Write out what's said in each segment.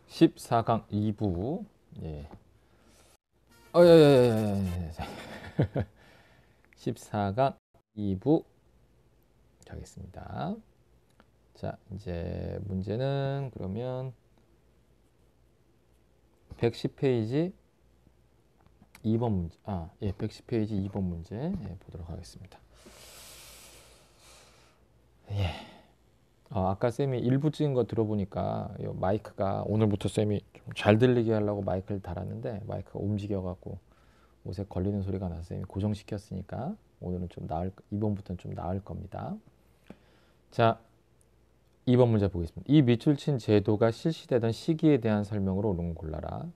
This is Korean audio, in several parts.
14강 2부. 예. 예. 14강 2부 가겠습니다. 자, 이제 문제는 그러면 110페이지 2번 문제. 110페이지 2번 문제 보도록 하겠습니다. 예. 아까 쌤이 일부 찍은 거 들어보니까 마이크가 오늘부터 쌤이 좀 잘 들리게 하려고 마이크를 달았는데 마이크가 움직여갖고 옷에 걸리는 소리가 나서 쌤이 고정시켰으니까 오늘은 좀 이번부터는 좀 나을 겁니다. 자, 2번 문제 보겠습니다. 이 밑줄 친 제도가 실시되던 시기에 대한 설명으로 옳은 걸 골라라.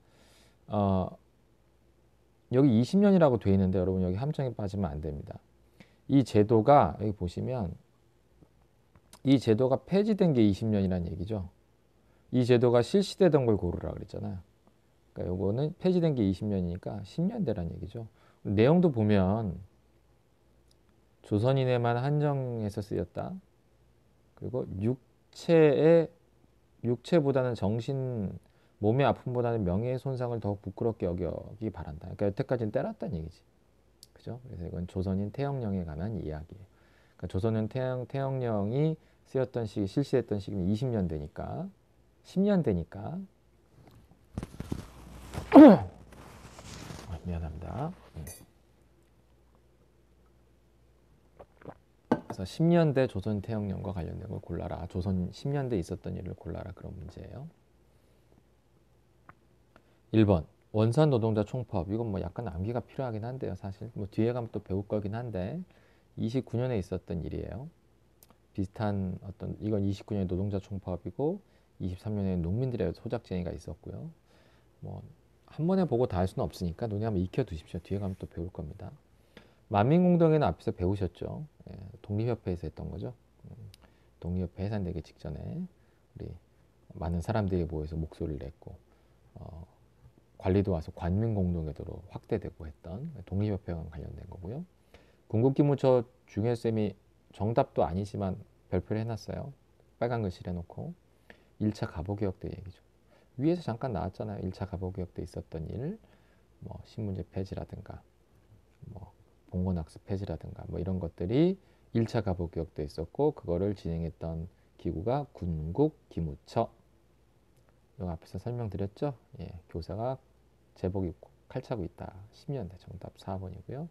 여기 20년이라고 되어 있는데 여러분 여기 함정에 빠지면 안 됩니다. 이 제도가 여기 보시면 이 제도가 폐지된 게 20년이라는 얘기죠. 이 제도가 실시되던 걸 고르라 그랬잖아요. 그러니까 요거는 폐지된 게 20년이니까 10년대라는 얘기죠. 내용도 보면 조선인에만 한정해서 쓰였다. 그리고 육체보다는 정신, 몸의 아픔보다는 명예의 손상을 더욱 부끄럽게 여기기 바란다. 그러니까 여태까지는 때렸다는 얘기지. 그죠? 그래서 이건 조선인 태영령에 관한 이야기예요. 그러니까 조선인 태영령이 쓰였던 시기, 실시했던 시기는 20년대니까, 10년대니까. 미안합니다. 그래서 10년대 조선 태영령과 관련된 걸 골라라. 조선 10년대 있었던 일을 골라라. 그런 문제예요. 1번 원산 노동자 총파업. 이건 뭐 약간 암기가 필요하긴 한데요. 사실 뭐 뒤에 가면 또 배울 거긴 한데 29년에 있었던 일이에요. 비슷한 이건 29년에 노동자 총파업이고 23년에 농민들의 소작쟁이가 있었고요. 뭐 한 번에 보고 다 할 수는 없으니까 눈에 한번 익혀 두십시오. 뒤에 가면 또 배울 겁니다. 만민공동회는 앞에서 배우셨죠. 독립협회에서 했던 거죠. 독립협회 해산되기 직전에 우리 많은 사람들이 모여서 목소리를 냈고 관리도 와서 관민공동회도로 확대되고 했던 독립협회와 관련된 거고요. 군국기무처 중혜쌤이 정답도 아니지만 별표를 해놨어요. 빨간 글씨를 해놓고 1차 갑오개혁 때 얘기죠. 위에서 잠깐 나왔잖아요. 1차 갑오개혁 때 있었던 일, 뭐 신문제 폐지라든가 뭐 봉건학습 폐지라든가 뭐 이런 것들이 1차 갑오개혁 때 있었고 그거를 진행했던 기구가 군국기무처. 이거 앞에서 설명드렸죠. 교사가 제복 입고 칼 차고 있다. 10년대 정답 4번이고요.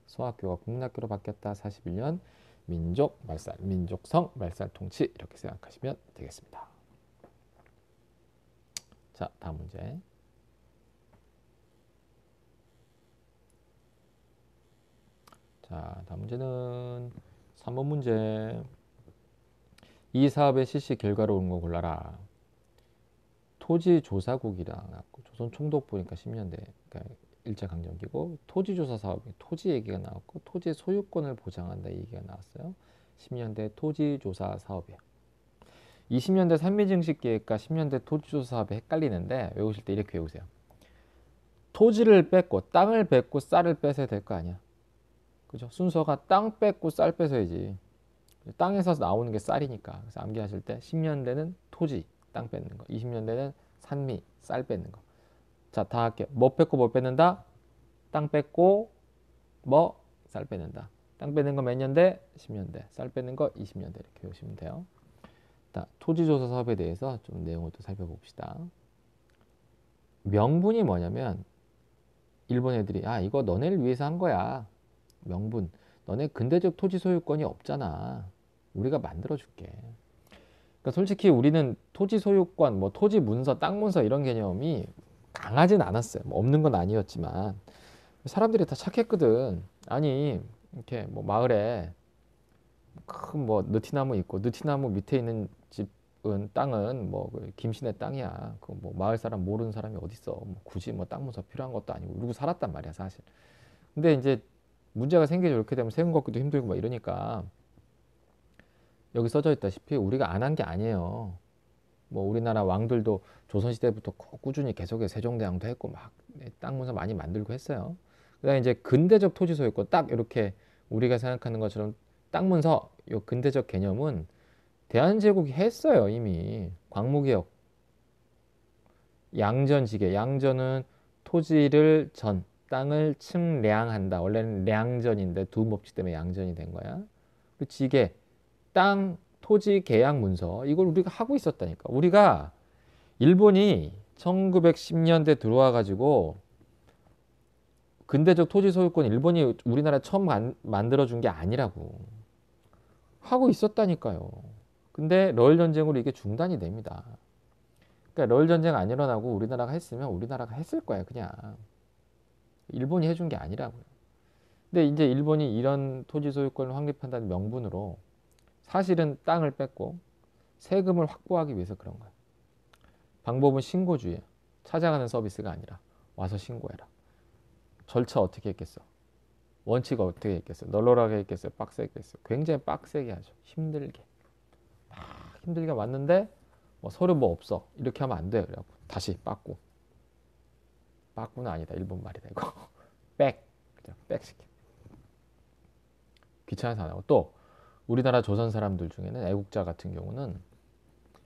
소학교가 국민학교로 바뀌었다. 41년 민족성 말살 통치 이렇게 생각하시면 되겠습니다. 자, 다음 문제. 자, 다음 문제는 3번 문제. 이 사업의 실시 결과로 온 거 골라라. 토지조사국이랑 나왔고 조선총독부니까 10년대 그러니까 1차 강점기고 토지조사 사업 토지 얘기가 나왔고 토지 소유권을 보장한다 얘기가 나왔어요. 10년대 토지조사 사업이에요. 20년대 산미증식계획과 10년대 토지조사 사업이 헷갈리는데 외우실 때 이렇게 외우세요. 토지를 뺏고 땅을 뺏고 쌀을 뺏어야 될 거 아니야. 그죠? 순서가 땅 뺏고 쌀 뺏어야지. 땅에서 나오는 게 쌀이니까. 그래서 암기하실 때 10년대는 토지, 땅 뺏는 거. 20년대는 산미, 쌀 뺏는 거. 자, 다 할게요. 뭐 뺏고 뭐 뺏는다? 땅 뺏고 뭐? 쌀 뺏는다. 땅 뺏는 거 몇 년대? 10년대. 쌀 뺏는 거 20년대. 이렇게 보시면 돼요. 자, 토지조사 사업에 대해서 좀 내용을 또 살펴봅시다. 명분이 뭐냐면 일본 애들이 이거 너네를 위해서 한 거야. 명분. 너네 근대적 토지 소유권이 없잖아. 우리가 만들어줄게. 그러니까 솔직히 우리는 토지 소유권, 뭐 토지 문서, 땅 문서 이런 개념이 강하진 않았어요. 뭐 없는 건 아니었지만 사람들이 다 착했거든. 아니 이렇게 뭐 마을에 큰 뭐 느티나무 있고 느티나무 밑에 있는 집은 땅은 뭐 김씨네 땅이야. 그 뭐 마을 사람 모르는 사람이 어딨어. 뭐 굳이 뭐 땅 문서 필요한 것도 아니고 이러고 살았단 말이야 사실. 근데 이제 문제가 생기죠. 이렇게 되면 세금 걷기도 힘들고 막 이러니까 여기 써져 있다시피 우리가 안 한 게 아니에요. 뭐 우리나라 왕들도 조선시대부터 꾸준히 계속해서 세종대왕도 했고 막 땅 문서 많이 만들고 했어요. 그다음에 이제 근대적 토지 소유권 딱 이렇게 우리가 생각하는 것처럼 땅 문서 요 근대적 개념은 대한제국이 했어요 이미 광무개혁 양전지계. 양전은 토지를 땅을 측량한다. 원래는 량전인데 두음법칙 때문에 양전이 된 거야. 그리고 지계, 토지 계약 문서. 이걸 우리가 하고 있었다니까. 우리가 일본이 1910년대 들어와 가지고 근대적 토지 소유권 일본이 우리나라 처음 만들어 준 게 아니라고. 하고 있었다니까요. 근데 러일 전쟁으로 이게 중단이 됩니다. 그러니까 러일 전쟁 안 일어나고 우리나라가 했으면 우리나라가 했을 거야, 그냥. 일본이 해준 게 아니라고요. 근데 이제 일본이 이런 토지 소유권을 확립한다는 명분으로 사실은 땅을 뺏고 세금을 확보하기 위해서 그런 거야. 방법은 신고주의야. 찾아가는 서비스가 아니라 와서 신고해라. 절차 어떻게 했겠어? 원칙 어떻게 했겠어? 널널하게 했겠어요? 빡세게 했겠어요? 굉장히 빡세게 하죠. 힘들게. 막 힘들게 왔는데 서류 뭐 없어. 이렇게 하면 안 돼. 그래갖고 다시 빠꾸. 빠꾸는 아니다. 일본 말이다 이거. 백. 그냥 백 시켜. 귀찮아서 안 하고. 또 우리나라 조선 사람들 중에는 애국자 같은 경우는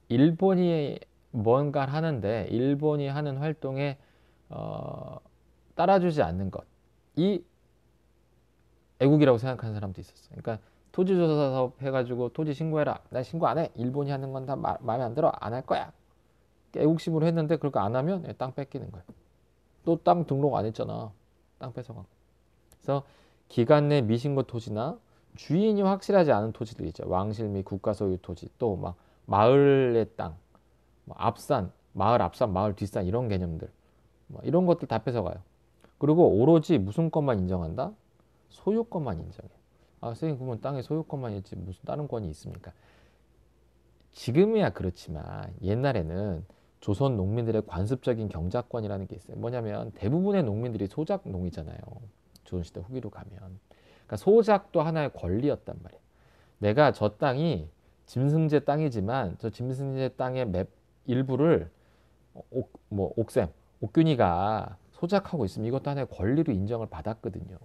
일본이 뭔가를 하는데 일본이 하는 활동에 따라주지 않는 것. 이 애국이라고 생각하는 사람도 있었어. 그러니까 토지조사 사업 해가지고 토지 신고해라. 나 신고 안 해. 일본이 하는 건 다 마음에 안 들어. 안 할 거야. 애국심으로 했는데 그렇게 안 하면 땅 뺏기는 거야. 또 땅 등록 안 했잖아. 땅 뺏어가고. 그래서 기간 내 미신고 토지나 주인이 확실하지 않은 토지들 있죠. 왕실 및 국가 소유 토지, 또 막 마을의 땅, 뭐 앞산, 마을 앞산, 마을 뒷산 이런 개념들, 이런 것들 다 뺏어가요. 그리고 오로지 무슨 것만 인정한다? 소유권만 인정해. 아, 선생님 그러면 땅에 소유권만 있지 무슨 다른 권이 있습니까? 지금이야 그렇지만 옛날에는 조선 농민들의 관습적인 경작권이라는 게 있어요. 뭐냐면 대부분의 농민들이 소작농이잖아요. 조선시대 후기로 가면. 그러니까 소작도 하나의 권리였단 말이에요. 내가 저 땅이 짐승제 땅이지만 저 짐승제 땅의 일부를 옥샘, 옥균이가 소작하고 있으면 이것도 하나의 권리로 인정을 받았거든요.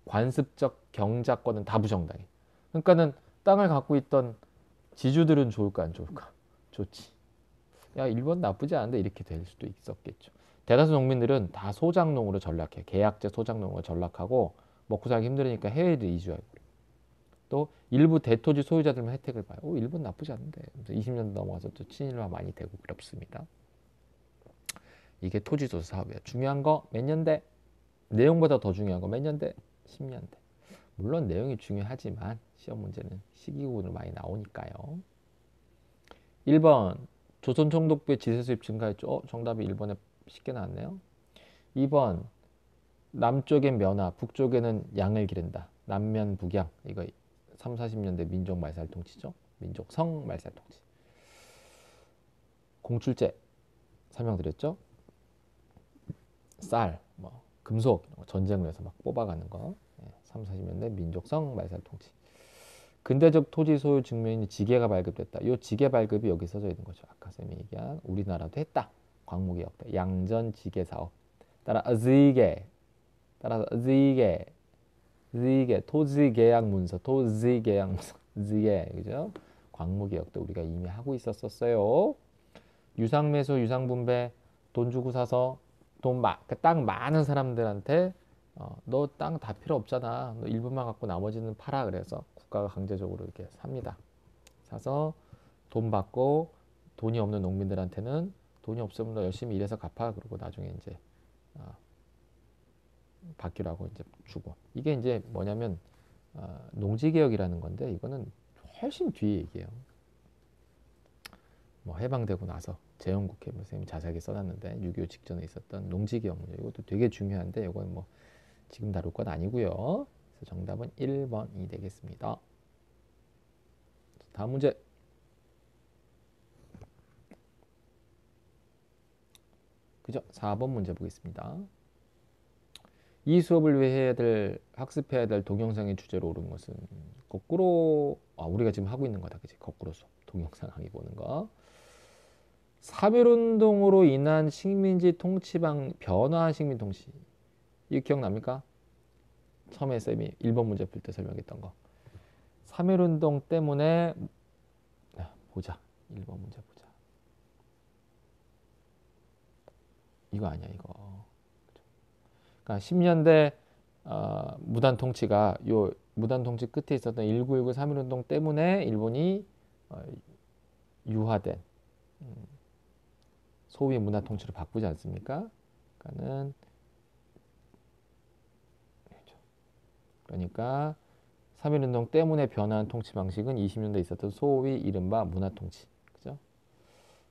관습적 경작권은 다 부정당해. 그러니까는 땅을 갖고 있던 지주들은 좋을까 안 좋을까? 좋지. 야, 일본 나쁘지 않은데 이렇게 될 수도 있었겠죠. 대다수 농민들은 다 소작농으로 전락해. 계약제 소작농으로 전락하고 먹고 살기 힘들으니까 해외로 이주하고. 또 일부 대토지 소유자들만 혜택을 봐요. 일본 나쁘지 않은데. 20년 넘어가서 또 친일화 많이 되고 그렇습니다. 이게 토지조사 사업이야. 중요한 거 몇 년대? 내용보다 더 중요한 거 몇 년대? 10년대. 물론 내용이 중요하지만 시험 문제는 시기구분으로 많이 나오니까요. 1번 조선 총독부의 지세 수입 증가했죠. 정답이 1번에 쉽게 나왔네요. 2번 남쪽엔 면화, 북쪽에는 양을 기른다. 남면 북양. 이거 3, 40년대 민족 말살 통치죠. 민족 성 말살 통치. 공출제 설명드렸죠. 쌀, 금속 전쟁을 해서 막 뽑아가는 거. 3, 40년대 민족성 말살 통치. 근대적 토지 소유 증명인 지계가 발급됐다. 이 지계 발급이 여기 써져 있는 거죠. 아까 쌤이 얘기한 우리나라도 했다. 광무개혁 때 양전 지계 사업. 따라서 지계 토지 계약 문서, 지계 그죠? 광무개혁 때 우리가 이미 하고 있었어요. 유상매수, 유상분배, 돈 주고 사서 땅 많은 사람들한테 너 땅 다 필요 없잖아. 너 일부만 갖고 나머지는 팔아. 그래서 국가가 강제적으로 이렇게 삽니다. 사서 돈 받고 돈이 없는 농민들한테는 돈이 없으면 너 열심히 일해서 갚아. 그러고 나중에 이제 받기라고 이제 주고. 이게 이제 뭐냐면 농지개혁이라는 건데 이거는 훨씬 뒤에 얘기예요. 해방되고 나서 재헌국회 선생님이 자세하게 써놨는데 6.25 직전에 있었던 농지개혁 문제 이것도 되게 중요한데 이건 지금 다룰 건 아니고요. 그래서 정답은 1번이 되겠습니다. 다음 문제. 그죠? 4번 문제 보겠습니다. 이 수업을 위해 학습해야 될 동영상의 주제로 옳은 것은 거꾸로 우리가 지금 하고 있는 거다. 그치? 거꾸로 수업. 동영상 강의 보는 거. 3.1운동으로 인한 식민지 통치방 변화한 식민 통치. 이거 기억납니까? 처음에 쌤이 1번 문제 풀 때 설명했던 거. 3.1운동 때문에 보자. 1번 문제 보자. 이거 아니야 이거. 그러니까 10년대 무단 통치가 요 무단 통치 끝에 있었던 1919 3.1운동 때문에 일본이 유화된 소위 문화 통치로 바꾸지 않습니까? 그러니까 3.1운동 때문에 변화한 통치 방식은 20년대에 있었던 소위 이른바 문화 통치. 그죠?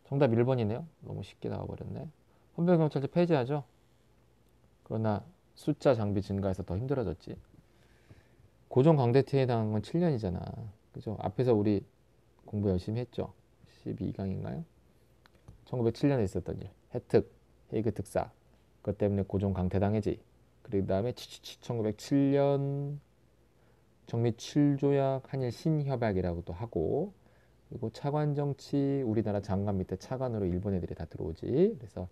정답 1번이네요. 너무 쉽게 나와버렸네. 헌병경찰제 폐지하죠. 그러나 숫자 장비 증가해서 더 힘들어졌지. 고종 광대티에 당한 건 7년이잖아. 그죠? 앞에서 우리 공부 열심히 했죠. 12강인가요? 1907년에 있었던 일. 해특, 헤이그 특사. 그것 때문에 고종 강퇴당해지. 그 다음에 1907년 정미 7조약 한일 신협약이라고도 하고, 그리고 차관 정치 우리나라 장관 밑에 차관으로 일본 애들이 다 들어오지. 그래서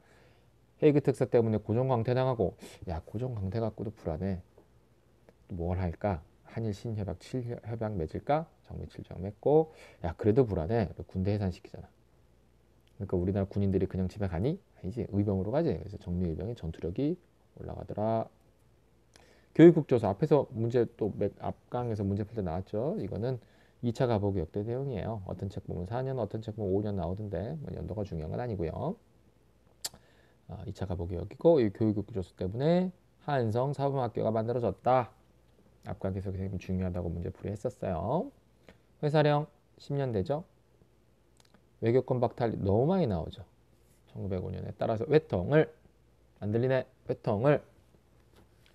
헤이그 특사 때문에 고종 강퇴당하고, 야 고종 강퇴 갖고도 불안해. 또 뭘 할까? 한일 신협약 7협약 맺을까? 정미 7조약 맺고, 야 그래도 불안해. 군대 해산시키잖아. 그러니까 우리나라 군인들이 그냥 집에 가니? 아니지. 의병으로 가지. 그래서 정미 의병의 전투력이 올라가더라. 교육국조사 앞에서 문제 또 앞강에서 문제 풀 때 나왔죠. 이거는 2차 가보기 역대 내용이에요. 어떤 책 보면 4년, 어떤 책 보면 5년 나오던데 뭐 연도가 중요한 건 아니고요. 2차 가보기 역이고 이 교육국조사 때문에 한성 사범학교가 만들어졌다. 앞강에서 굉장히 중요하다고 문제풀이 했었어요. 회사령 10년 되죠. 외교권 박탈 너무 많이 나오죠. 1905년에 따라서 외통을 안 들리네. 외통을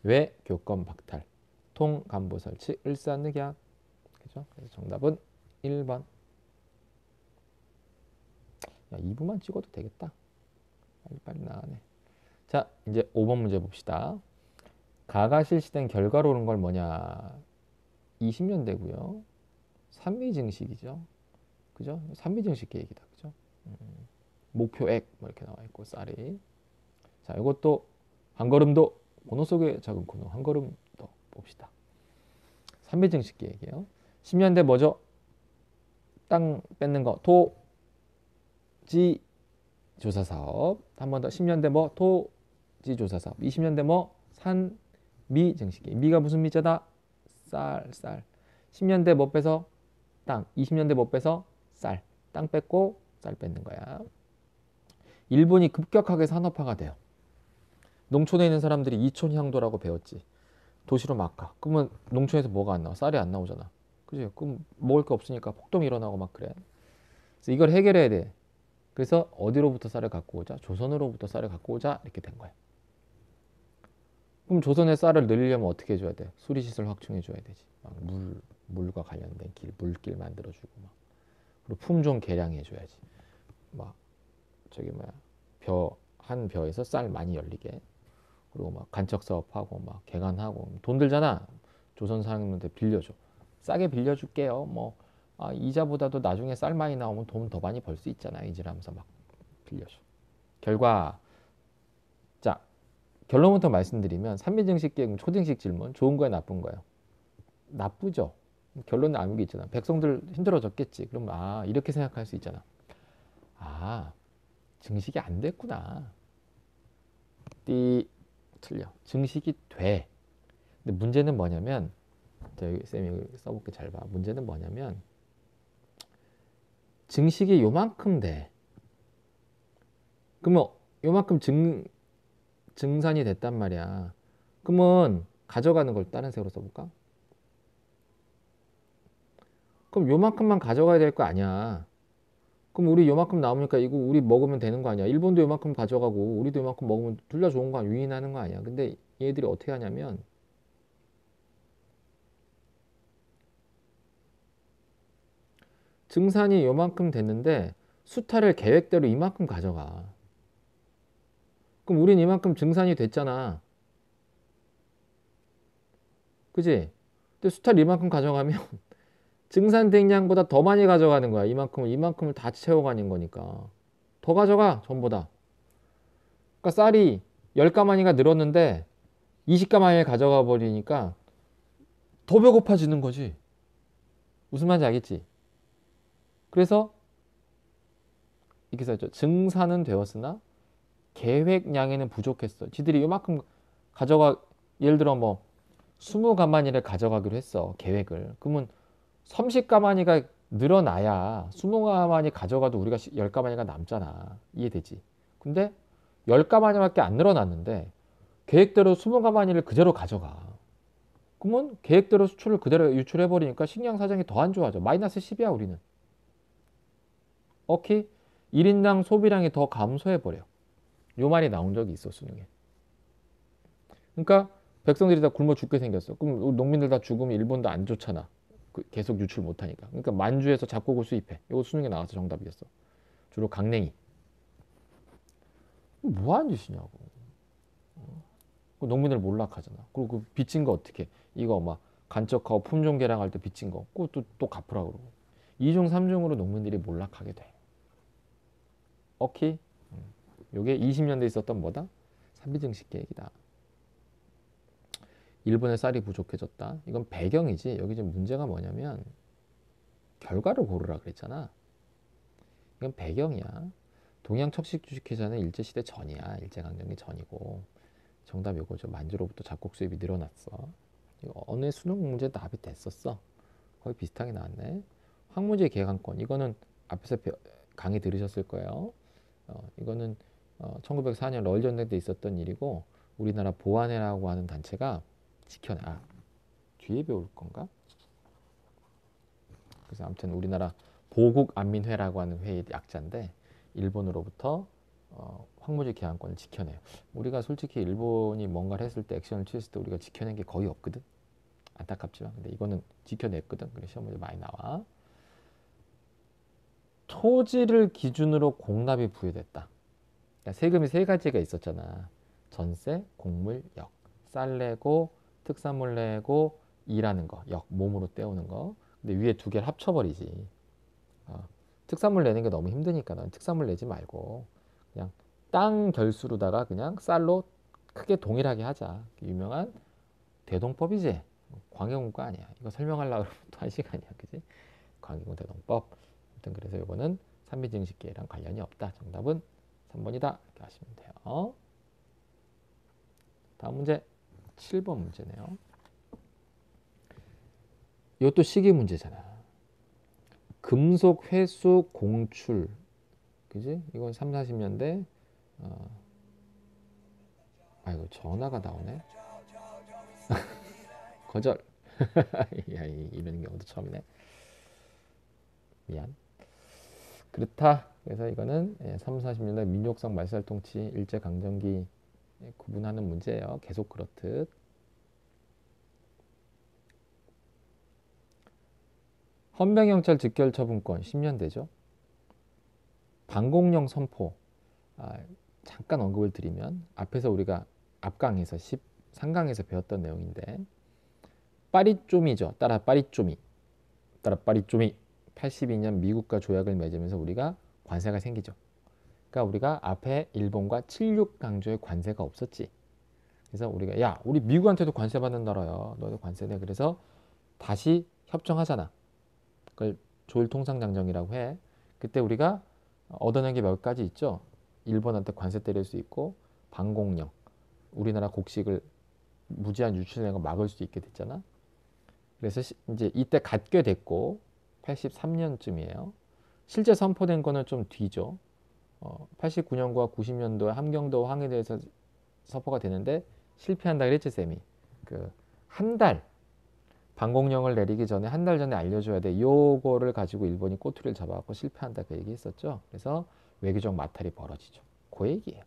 외교권 박탈 통 간부 설치 을사늑약. 그죠? 그래서 정답은 1번. 야 2부만 찍어도 되겠다. 빨리빨리 나가네. 자 이제 5번 문제 봅시다. 가가 실시된 결과로 건 뭐냐. 20년대고요. 산미증식이죠. 그죠? 산미증식 계획이다. 그죠? 목표액 뭐 이렇게 나와 있고 쌀이. 자 이것도 한 걸음도 번호 속에 작은 코너 한 걸음 더 봅시다. 산미증식 계획이에요. 10년대 뭐죠? 땅 뺏는 거 토지 조사 사업. 한 번 더 10년대 뭐 토지 조사 사업. 20년대 뭐 산미 증식 계획. 미가 무슨 미자다? 쌀. 10년대 뭐 빼서 땅. 20년대 뭐 빼서 쌀. 땅 뺏고 쌀 뺏는 거야. 일본이 급격하게 산업화가 돼요. 농촌에 있는 사람들이 이촌 향도라고 배웠지. 도시로 막 가. 그러면 농촌에서 뭐가 안 나와? 쌀이 안 나오잖아. 그지? 그럼 먹을 게 없으니까 폭동이 일어나고 막 그래. 그래서 이걸 해결해야 돼. 그래서 어디로부터 쌀을 갖고 오자? 조선으로부터 쌀을 갖고 오자. 이렇게 된 거야. 그럼 조선의 쌀을 늘리려면 어떻게 해줘야 돼? 수리시설 확충해줘야 되지. 막 물과 관련된 물길 만들어주고 막. 그리고 품종 개량해줘야지. 막 저기 한 벼에서 쌀 많이 열리게. 그리고 막 간척 사업하고 막 개간하고 돈 들잖아. 조선 사람한테 빌려줘. 싸게 빌려줄게요. 뭐 이자보다도 나중에 쌀 많이 나오면 돈 더 많이 벌 수 있잖아. 이지라면서 막 빌려줘. 결과 자 결론부터 말씀드리면 산미증식 계획은 초딩식 질문. 좋은 거야 나쁜 거예요? 나쁘죠. 결론은 아무 게 있잖아. 백성들 힘들어졌겠지. 그럼 이렇게 생각할 수 있잖아. 증식이 안 됐구나. 틀려. 증식이 돼. 근데 문제는 뭐냐면 쌤이 써볼게 잘 봐. 문제는 뭐냐면 증식이 요만큼 돼. 그러면 요만큼 증산이 됐단 말이야. 그러면 가져가는 걸 다른 색으로 써볼까? 그럼 요만큼만 가져가야 될 거 아니야. 그럼 우리 요만큼 나오니까 이거 우리 먹으면 되는 거 아니야. 일본도 요만큼 가져가고 우리도 요만큼 먹으면 둘 다 좋은 거 아니야. 유인하는 거 아니야. 근데 얘들이 어떻게 하냐면 증산이 요만큼 됐는데 수타를 계획대로 이만큼 가져가. 그럼 우린 이만큼 증산이 됐잖아. 그지? 근데 수타를 이만큼 가져가면 증산된 양보다 더 많이 가져가는 거야. 이만큼을 다 채워가는 거니까. 더 가져가 전보다. 그러니까 쌀이 10가마니가 늘었는데 20가마니를 가져가 버리니까 더 배고파지는 거지. 무슨 말인지 알겠지? 그래서 이렇게 써있죠. 증산은 되었으나 계획량에는 부족했어. 지들이 요만큼 가져가, 예를 들어 뭐 20가마니를 가져가기로 했어. 계획을. 그러면 30가마니가 늘어나야 20가마니 가져가도 우리가 10가마니가 남잖아. 이해되지? 근데 10가마니밖에 안 늘어났는데 계획대로 20가마니를 그대로 가져가. 그러면 계획대로 수출을 그대로 유출해버리니까 식량 사정이 더 안 좋아져. 마이너스 10이야 우리는. 오케이? 1인당 소비량이 더 감소해버려. 요 말이 나온 적이 있어 수능에. 그러니까 백성들이 다 굶어 죽게 생겼어. 그럼 농민들 다 죽으면 일본도 안 좋잖아. 계속 유출 못하니까. 그러니까 만주에서 잡곡을 수입해. 이거 수능에 나와서 정답이었어. 주로 강냉이. 뭐 하는 짓이냐고. 농민들 몰락하잖아. 그리고 그 빚진 거 어떻게? 이거 막 간척하고 품종 개량할 때 빚진 거. 그것도 또 갚으라 그러고. 2중 3중으로 농민들이 몰락하게 돼. 오케이? 요게 20년대에 있었던 뭐다? 산비증식 계획이다. 일본의 쌀이 부족해졌다. 이건 배경이지. 여기 지금 문제가 뭐냐면 결과를 고르라 그랬잖아. 이건 배경이야. 동양 척식 주식회사는 일제시대 전이야. 일제강점기 전이고. 정답 요거죠. 만주로부터 잡곡 수입이 늘어났어. 이거 어느 수능 문제 답이 됐었어. 거의 비슷하게 나왔네. 황무지 개간권. 이거는 앞에서 강의 들으셨을 거예요. 이거는 1904년 러일 전쟁 때 있었던 일이고 우리나라 보안회라고 하는 단체가 지켜내. 뒤에 배울 건가? 그래서 아무튼 우리나라 보국안민회라고 하는 회의 약자인데 일본으로부터 황무지 개항권을 지켜내요. 우리가 솔직히 일본이 뭔가를 했을 때 액션을 취했을 때 우리가 지켜낸 게 거의 없거든. 안타깝지만 근데 이거는 지켜냈거든. 그래서 시험 문제 많이 나와. 토지를 기준으로 공납이 부여됐다. 그러니까 세금이 세 가지가 있었잖아. 전세, 공물, 역. 쌀 내고 특산물 내고 일하는 거, 역, 몸으로 떼오는 거. 근데 위에 두 개를 합쳐버리지. 특산물 내는 게 너무 힘드니까 넌 특산물 내지 말고 그냥 땅 결수로다가 그냥 쌀로 크게 동일하게 하자. 유명한 대동법이지. 광해군거 아니야. 이거 설명하려고 그러면 또 1시간이야. 그지? 광해군 대동법. 아무튼 그래서 이거는 산비증식계랑 관련이 없다. 정답은 3번이다. 이렇게 하시면 돼요. 다음 문제 7번 문제네요. 이것도 시기 문제잖아. 금속 회수 공출. 그지? 이건 3, 40년대. 아이고 전화가 나오네. 거절. 야, 이런 경우도 처음이네. 미안. 그렇다. 그래서 이거는 3, 40년대 민족성 말살통치 일제강점기 구분하는 문제예요. 계속 그렇듯. 헌병영찰 직결처분권 10년대죠. 방공령 선포. 잠깐 언급을 드리면 앞에서 우리가 앞강에서 13강에서 배웠던 내용인데 빠리쪼미죠. 따라 빠리쪼미. 82년 미국과 조약을 맺으면서 우리가 관세가 생기죠. 그러니까 우리가 앞에 일본과 76 강조의 관세가 없었지. 그래서 우리가 야 우리 미국한테도 관세 받는 나라야. 너도 관세 내. 그래서 다시 협정하잖아. 그걸 조일통상장정이라고 해. 그때 우리가 얻어낸 게 몇 가지 있죠. 일본한테 관세 때릴 수 있고 방공령, 우리나라 곡식을 무제한 유출되는 거 막을 수 있게 됐잖아. 그래서 이제 이때 갖게 됐고 83년쯤이에요. 실제 선포된 거는 좀 뒤죠. 89년과 90년도에 함경도 항해에 대해서 선포가 되는데 실패한다 그랬지 쌤이. 그 한 달 방공령을 내리기 전에 한 달 전에 알려줘야 돼. 요거를 가지고 일본이 꼬투리를 잡아갖고 실패한다 그 얘기했었죠. 그래서 외교적 마탈이 벌어지죠. 그 얘기예요.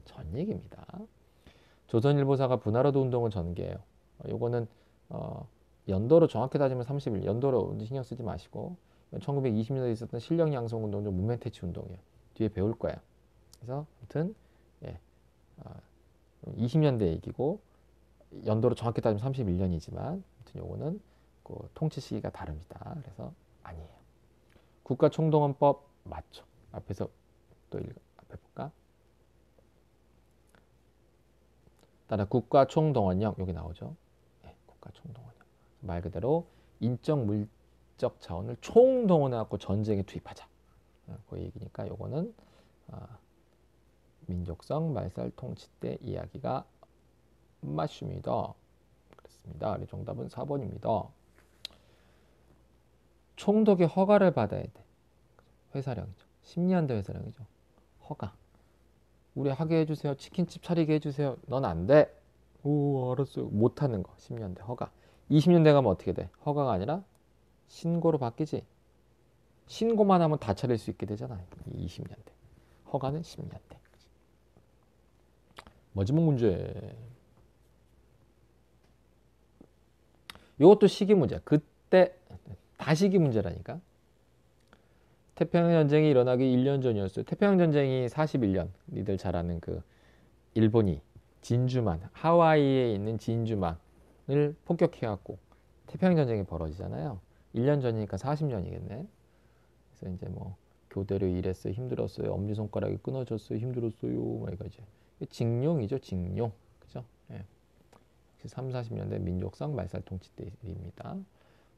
전 얘기입니다. 조선일보사가 분하로도 운동을 전개해요. 요거는 연도로 정확히 따지면 31, 연도로 신경 쓰지 마시고 1920년대에 있었던 실력 양성 운동 중 문명 퇴치 운동이에요. 뒤에 배울 거야. 그래서 아무튼 20년대 얘기고 연도로 정확히 따지면 31년이지만 아무튼 요거는 그 통치 시기가 다릅니다. 그래서 아니에요. 국가총동원법 맞죠? 앞에서 또 앞에 볼까? 따라 국가총동원령 여기 나오죠. 국가총동원령 말 그대로 인적 물적 자원을 총동원해갖고 전쟁에 투입하자. 그 얘기니까 요거는 민족성 말살 통치 때 이야기가 맞습니다. 그렇습니다. 우리 정답은 4번입니다. 총독의 허가를 받아야 돼. 회사령이죠. 심리한대 회사령이죠. 허가. 우리 하게 해주세요. 치킨집 차리게 해주세요. 넌 안 돼. 오, 알았어요. 못하는 거. 10년대 허가. 20년대 가면 어떻게 돼? 허가가 아니라 신고로 바뀌지. 신고만 하면 다 차릴 수 있게 되잖아요. 20년대. 허가는 10년대. 마지막 문제. 이것도 시기 문제. 그때 다 시기 문제라니까. 태평양 전쟁이 일어나기 1년 전이었어요. 태평양 전쟁이 41년. 니들 잘 아는 그 일본이 진주만, 하와이에 있는 진주만을 폭격해갖고 태평양 전쟁이 벌어지잖아요. 1년 전이니까 40년이겠네. 그래서 이제 뭐 교대로 일했어요. 힘들었어요. 엄지손가락이 끊어졌어요. 힘들었어요. 막 이거지. 징용이죠. 징용. 그죠? 예. 3, 40년대 민족성 말살 통치 때입니다.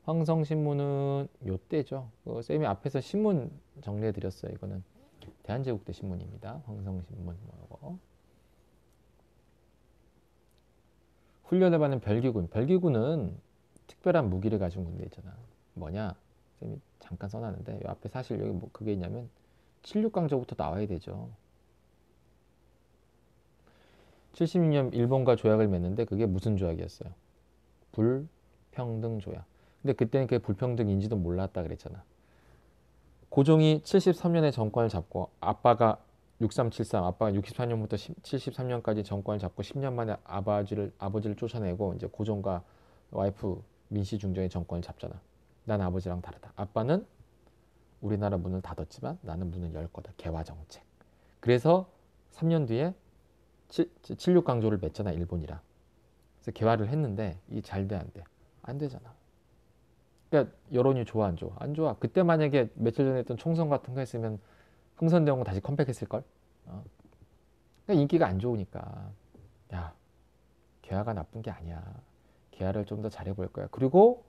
황성신문은 요때죠. 쌤이 앞에서 신문 정리해 드렸어요. 이거는 대한제국대 신문입니다. 황성신문 뭐고. 훈련을 받는 별기군. 별기군은 특별한 무기를 가진 군대 있잖아. 뭐냐? 쌤이 잠깐 써놨는데 이 앞에 사실 여기 뭐 그게 있냐면 76강조부터 나와야 되죠. 76년 일본과 조약을 맺는데 그게 무슨 조약이었어요? 불평등 조약. 근데 그때는 그게 불평등인지도 몰랐다 그랬잖아. 고종이 73년에 정권을 잡고 아빠가 6373, 아빠가 64년부터 73년까지 정권을 잡고 10년 만에 아버지를 쫓아내고 이제 고종과 와이프 민씨 중정의 정권을 잡잖아. 난 아버지랑 다르다. 아빠는 우리나라 문을 닫았지만 나는 문을 열 거다. 개화 정책. 그래서 3년 뒤에 76강조를 맺잖아. 일본이랑. 그래서 개화를 했는데 이게 잘 돼 안 돼? 안 되잖아. 그러니까 여론이 좋아 안 좋아? 안 좋아. 그때 만약에 며칠 전에 했던 총선 같은 거 했으면 흥선대원군 다시 컴백했을걸? 그러니까 인기가 안 좋으니까 야 개화가 나쁜 게 아니야. 개화를 좀 더 잘해볼 거야. 그리고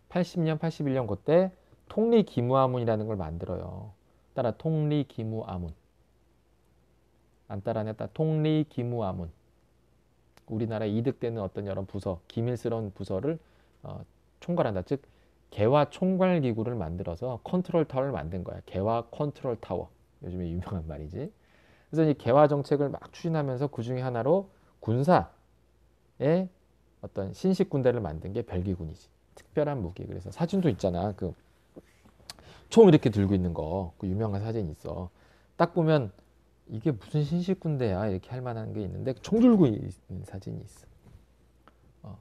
80년, 81년 그때 통리기무아문이라는 걸 만들어요. 따라 통리기무아문. 안 따라냈다. 통리기무아문. 우리나라에 이득되는 어떤 여러 부서, 기밀스러운 부서를 총괄한다. 즉 개화 총괄기구를 만들어서 컨트롤 타워를 만든 거야. 개화 컨트롤 타워. 요즘에 유명한 말이지. 그래서 이 개화 정책을 막 추진하면서 그 중에 하나로 군사의 어떤 신식 군대를 만든 게 별기군이지. 특별한 무기. 그래서 사진도 있잖아. 그 총 이렇게 들고 있는 거. 그 유명한 사진이 있어. 딱 보면 이게 무슨 신식 군대야 이렇게 할 만한 게 있는데 총 들고 있는 사진이 있어.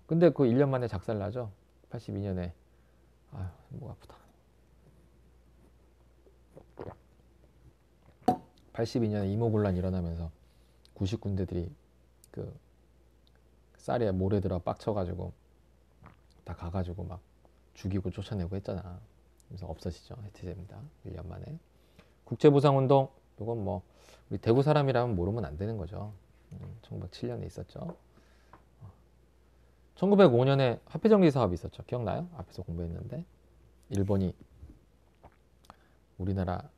근데 그 1년 만에 작살나죠. 82년에. 아유, 목 아프다. 82년에 이모군란 일어나면서 90군대들이 그 쌀에 모래 들어 빡쳐가지고 다 가가지고 막 죽이고 쫓아내고 했잖아. 그래서 없어지죠. 해체됩니다. 1년 만에. 국제보상운동 이건 뭐 우리 대구 사람이라면 모르면 안 되는 거죠. 1907년에 있었죠. 1905년에 화폐정리 사업이 있었죠. 기억나요? 앞에서 공부했는데 일본이 우리나라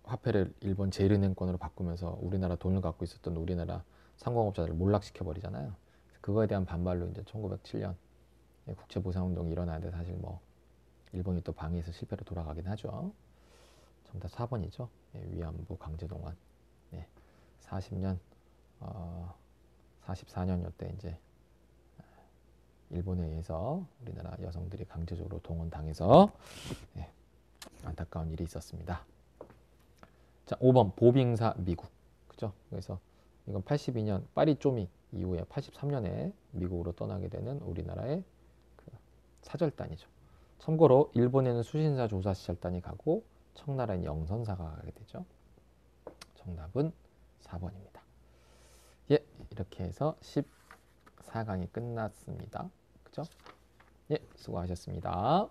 화폐를 일본 제일은행권으로 바꾸면서 우리나라 돈을 갖고 있었던 우리나라 상공업자들을 몰락시켜 버리잖아요. 그거에 대한 반발로 이제 1907년 국제보상운동이 일어나는데 사실 뭐 일본이 또 방위에서 실패로 돌아가긴 하죠. 정답 4번이죠. 위안부 강제동원. 40년, 44년 요때 이제 일본에 의해서 우리나라 여성들이 강제적으로 동원당해서 안타까운 일이 있었습니다. 자, 5번 보빙사 미국. 그죠? 그래서 이건 82년 파리쪼미 이후에 83년에 미국으로 떠나게 되는 우리나라의 그 사절단이죠. 참고로 일본에는 수신사 조사시절단이 가고 청나라엔 영선사가 가게 되죠. 정답은 4번입니다. 예, 이렇게 해서 14강이 끝났습니다. 그죠? 예, 수고하셨습니다.